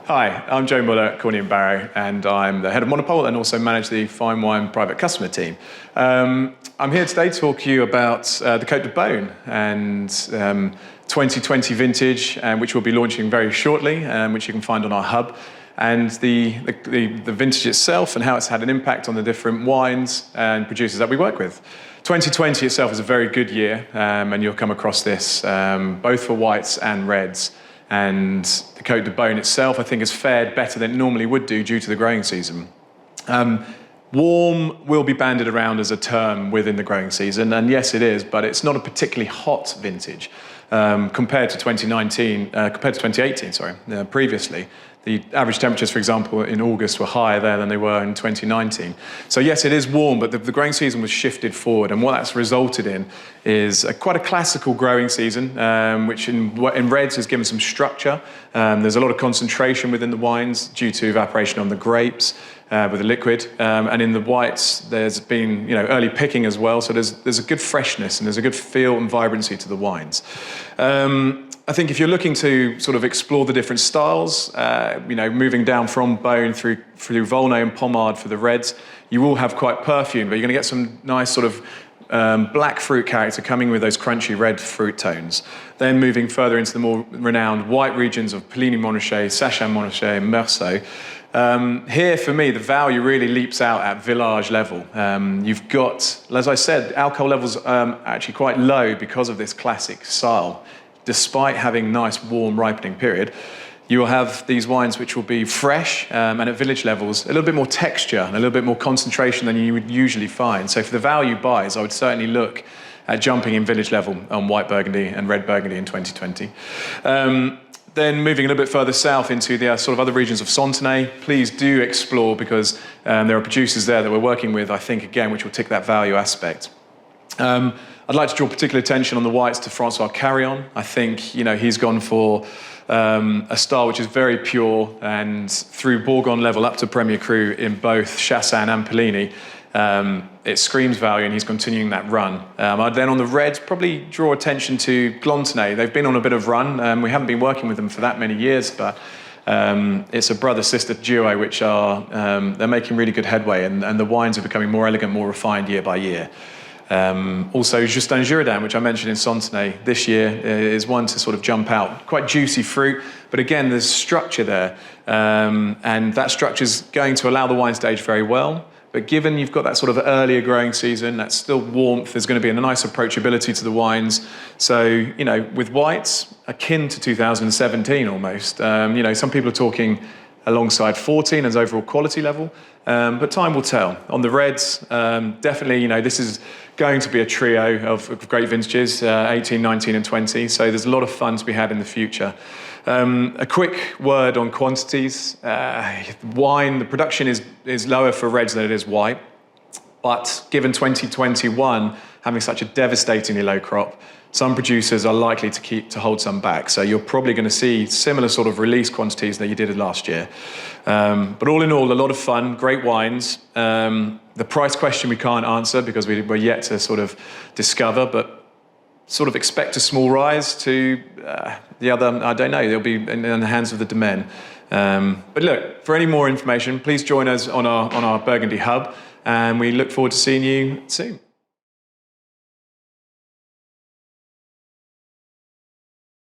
Hi, I'm Joe Muller at Corney and Barrow, and I'm the head of Monopole and also manage the fine wine private customer team. I'm here today to talk to you about the Côte de Beaune and 2020 vintage, which we'll be launching very shortly, which you can find on our hub, and the vintage itself and how it's had an impact on the different wines and producers that we work with. 2020 itself is a very good year, and you'll come across this both for whites and reds. And the Côte de Beaune itself, I think, has fared better than it normally would do due to the growing season. Warm will be banded around as a term within the growing season, and yes, it is, but it's not a particularly hot vintage compared to 2018, previously. The average temperatures, for example, in August were higher there than they were in 2019. So yes, it is warm, but the growing season was shifted forward, and what that's resulted in is quite a classical growing season, which in reds has given some structure. There's a lot of concentration within the wines due to evaporation on the grapes with the liquid, and in the whites there's been early picking as well. So there's a good freshness and there's a good feel and vibrancy to the wines. I think if you're looking to sort of explore the different styles, moving down from Beaune through Volnay and Pommard for the reds, you will have quite perfume, but you're going to get some nice sort of black fruit character coming with those crunchy red fruit tones. Then moving further into the more renowned white regions of Puligny-Montrachet, Sachin-Montrachet, and Meursault. Here, for me, the value really leaps out at village level. You've got, as I said, alcohol levels actually quite low because of this classic style. Despite having nice, warm ripening period, you will have these wines which will be fresh and at village levels, a little bit more texture and a little bit more concentration than you would usually find. So for the value buys, I would certainly look at jumping in village level on white Burgundy and red Burgundy in 2020. Then moving a little bit further south into the sort of other regions of Santenay, please do explore, because there are producers there that we're working with, I think, again, which will tick that value aspect. I'd like to draw particular attention on the whites to François Carillon. I think he's gone for a style which is very pure, and through Bourgogne level up to Premier Cru in both Chassagne and Puligny, it screams value, and he's continuing that run. I'd then on the reds probably draw attention to Glantonnay. They've been on a bit of run. We haven't been working with them for that many years, but it's a brother-sister duo which are they're making really good headway, and the wines are becoming more elegant, more refined year by year. Also, Justin Jourdain, which I mentioned in Santenay this year, is one to sort of jump out. Quite juicy fruit, but again, there's structure there. And that structure is going to allow the wines to age very well. But given you've got that sort of earlier growing season, that's still warmth, there's going to be a nice approachability to the wines. So, with whites, akin to 2017 almost. Some people are talking alongside 14 as overall quality level, but time will tell. On the reds, definitely, this is going to be a trio of great vintages, 18, 19 and 20, so there's a lot of fun to be had in the future. A quick word on quantities. Wine, the production is lower for reds than it is white, but given 2021 having such a devastatingly low crop, some producers are likely to hold some back. So you're probably going to see similar sort of release quantities that you did last year. But all in all, a lot of fun, great wines. The price question we can't answer because we're yet to sort of discover, but sort of expect a small rise to the other, I don't know, they'll be in the hands of the domain. But look, for any more information, please join us on our Burgundy Hub, and we look forward to seeing you soon.